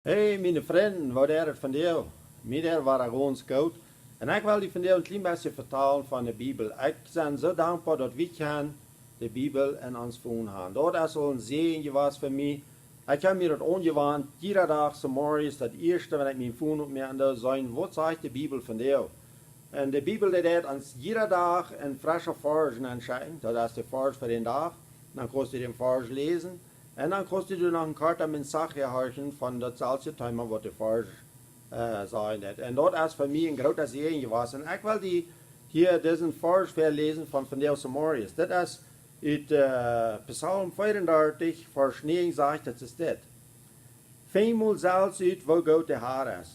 Hey, mijn vrienden, wat is het van jou? Mij was gewoon goed. En ik wil die van jou een klein beetje vertalen van de Bijbel. Ik ben zo dankbaar dat we gaan de Bijbel in ons phone hebben. Dat is al een zegen was voor mij. Ik heb mir dat ongewoond, iedere dag zo morgens, dat eerste, wenn ik mijn phone op me aan zijn, wat zegt de Bijbel van jou? En de Bijbel deed ons iedere dag een frisse versen aanschijnen. Dat is de vers voor de dag. Dan kost je den vers lezen. En dan kost je nog een kaart met Sache houden van datzelfde thema wat de vers zijn. En dat is voor mij een grote zegen geweest. En ik wil hier deze vers verlezen van deze morgens. Dat is uit Psalm 34, vers 9 zegt dat is dit. Veenmaal zelfs uit wo goot de Heer is.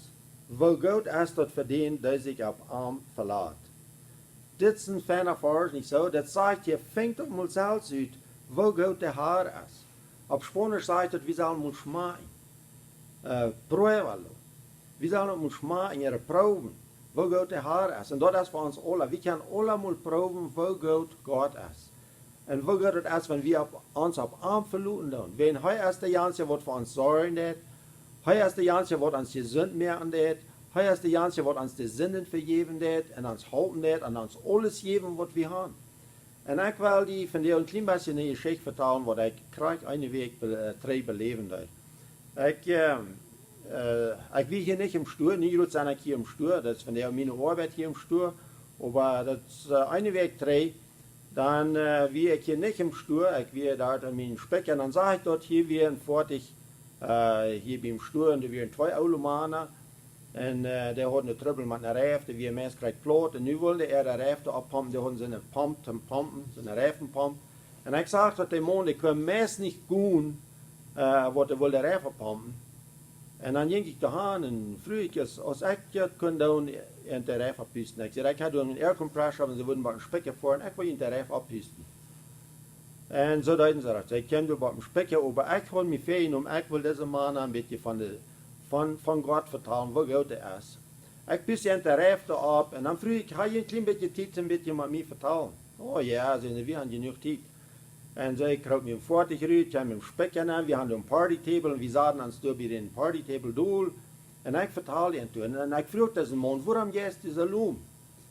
Wo goot is dat verdient dat zich op arm verlaat. Dit is een fijne vers, niet zo? Dat zegt je, fängt op mal zelfs uit wo goot de Heer is. Op Spanisch zegt het, wie zal moet schmaken. Pruébalo. Wie zal moet schmaken, ihre proben, wo goot de Heer is. En dat is voor ons alle. We kunnen allemaal proben wo goot God is. En wo goot het is, wenn wir ons op arm verloren doen. Wenn hij is de janse wat voor ons zorgen deed. Hij is de janse wat ons gezond merken deed. Hij is de janse wat ons de zinnen vergeven deed. En ons houden deed. En ons alles geven wat we hebben. En ik wil die van jou een klein beetje een geschichte vertellen, wat ik krijg een week drie beleven deed. Ik wie hier niet im Stuur, niet zijn ik hier im Stuur, dat is van jou mijn arbeid hier im Stuur, maar dat is een week drie, dan wie ik hier niet im Stuur, ik wie daar in mijn spek, en dan zag ik dat hier weer een voortig, hier bij im Stuur, en er weer twee oude mannen, en die hadden een trubbel met een rijf, die weer mensen krijgt ploot. En nu wilde de rijf oppompen, die hadden zijn pomp te pompen, zijn rijfenpomp. En ik zag dat die man, die kwam meest niet doen, wat hij wilde rijf oppompen. En dan ging ik daarheen en vroeg ik, als ik het kon doen, in de rijf ophuisten. Ik zei, ik had een aircompressor, en ze wilden maar een spekje voor, en ik wil in de rijf ophuisten. En zo deden ze dat. Ik kwam door een spekje, maar ik kon me veen om, ik wil deze man een beetje van God vertellen, wo goed het is. Ik pus in de rijfte op en dan vroeg ik, ga je een klein beetje tijd een beetje met mij vertellen? Oh ja, ze we hebben genoeg tijd. En zei, ik kroop me een 40 uur, ik kwam met een spekje aan, we hadden een partytable en we zaten aan stoel bij een partytable doel. En ik vertelde hem toen, en ik vroeg deze man, waarom gehst du zo loom?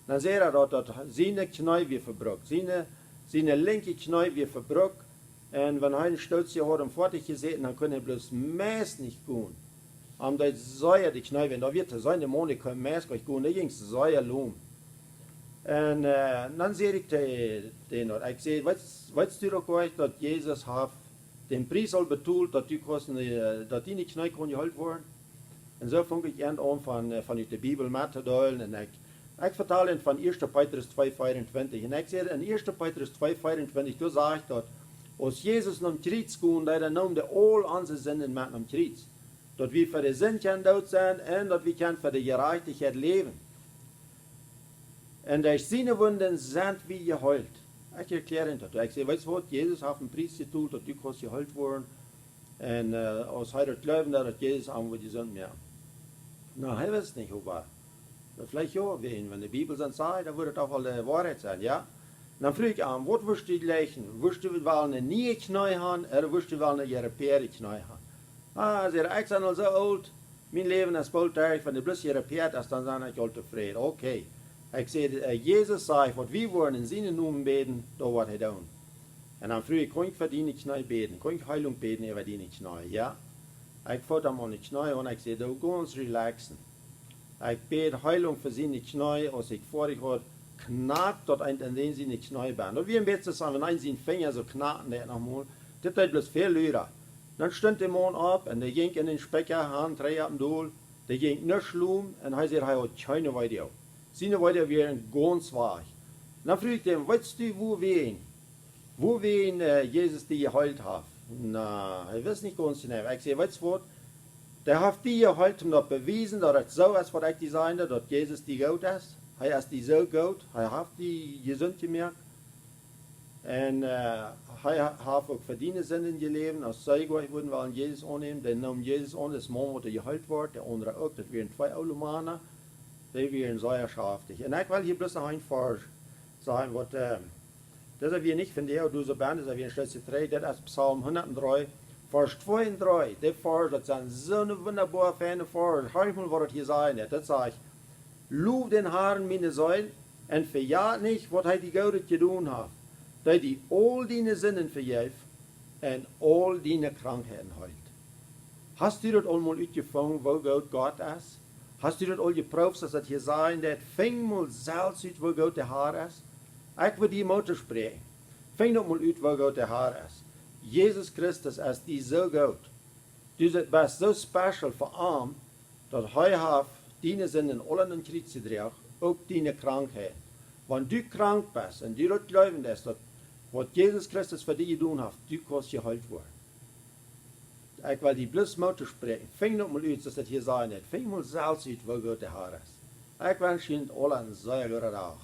Dan zei hij dat zijn knie weer verbroken, zijn linker knie weer verbroken. En wanneer hij een stootje had om 40 gezeten, dan kon hij bloos meest niet gaan. Omdat zij de knie, en dat werd zijn man, ik kon meest niet gaan, dat ging zij loom. En dan zei ik tegen hem, ik zei, weißt du doch gleich, dat Jezus heeft den prijs al betaald, dat die knie kon gehouden worden? En zo vond ik aan vanuit de Bijbel met te delen. En ik vertel hem van 1 Petrus 2,24. En ik zei in 1 Petrus 2,24, toen zag ik dat als Jezus naar het kruis kwam, dat nam al onze zinnen met naar het kruis. Dat we voor de zin kunnen dood zijn en dat we kunnen voor de gerechtigheid leven. En door zijn wonden zijn we geheeld. Ik erkläre hem dat. Ik zei, weet je wat, Jezus heeft een prijs getoeld, dat u kost geheeld worden. En als hij dat geloven, dat Jezus aan wordt gezond meer. Nou, hij wist niet hoe waar. Dat vielleicht ja, wenn de Bijbel zijn sagt, dan wordt het toch wel de waarheid zijn, ja? Dan vroeg ik aan, wat wist u leggen? Wist u wel een nieuwe knie hebben, of wist u wel een gerepareerde knie hebben? Ah, zei ik ben al zo oud, mijn leven is voltarig, van de plus gerepareerd is, dan ben ik al tevreden. Oké. Ik zei, Jezus zei, wat we worden in zijn naam beden, dat wordt hij doen. En dan vroeg ik, kon ik voor die knie beden? Kon ik heilung beden over die knie? Ja. Ik voelde hem aan de knie en ik zei, doe ganz relaxen. Ik bid heilung voor zijn knie, als ik vorig had, knakt dat eind in zijn knie ben. Dat wie een beetje sagen, wenn ein zijn vinger so knacken, dat nochmal, das wird bloß viel luider. Dan stond de man op en die ging in den Specker, hand, drei op dem Doel, die ging niet sloem en hij zei, hij had keine Weide. Zijn Weide weer ganz weich. Dan vroeg ik hem, weißt du, wo wen Jezus die geheilt heeft? Nou, hij wist niet ganz genau. Ik zei, weißt du wat? Der heeft die geheilt om dat bewezen dat het zo is wat ik die zei, dat Jezus die goed is. Hij is die zo goed, hij heeft die gezond gemerkt. En hij heeft ook verdiende zinnen geleven. Als zij worden wel Jezus aannemen, dan nam Jezus aan, dat man wat geheilt wordt, de andere ook, dat waren twee oude mannen, die waren zeer schaftig. En ik wil hier bloß nog een vers zeggen, wat, dat is weer niet van jou, du so bent, dat is weer een stukje 3, dat is Psalm 103, Vers 2 und 3, die Vers, das sind so eine wunderbare, feine Vers. Hör ich mal, was das hier sagen hat. Das sagt, lob den Herrn, meine Seele, und verjaht nicht, was er die Gutes getan hat. Da die all deine Sinnen vergeeft und all deine Krankheiten heilt. Hast du das einmal uitgefangen, wo Gott ist? Hast du das all geprüft, dass das hier sagen, dat fing mal selbst uit, wo Gott der Herr ist? Ich will die Mutter sprechen. Fing doch mal uit, wo Gott der Herr ist. Jesus Christus ist die so gut. Du bist so special für arm, dass er hat deine Sinnen alle in den Krieg gedreht, auch deine Krankheit. Wenn du krank bist und du das glauben lässt, dass was Jesus Christus für dich getan hat, du kannst geheilt werden. Ich will die bloß Mutter sprechen. Fing doch mal uit, dass das hier sein wird. Fing mal selbst uit, wo Gott der Herr ist. Ich wünsche Ihnen alle einen sehr guten Tag.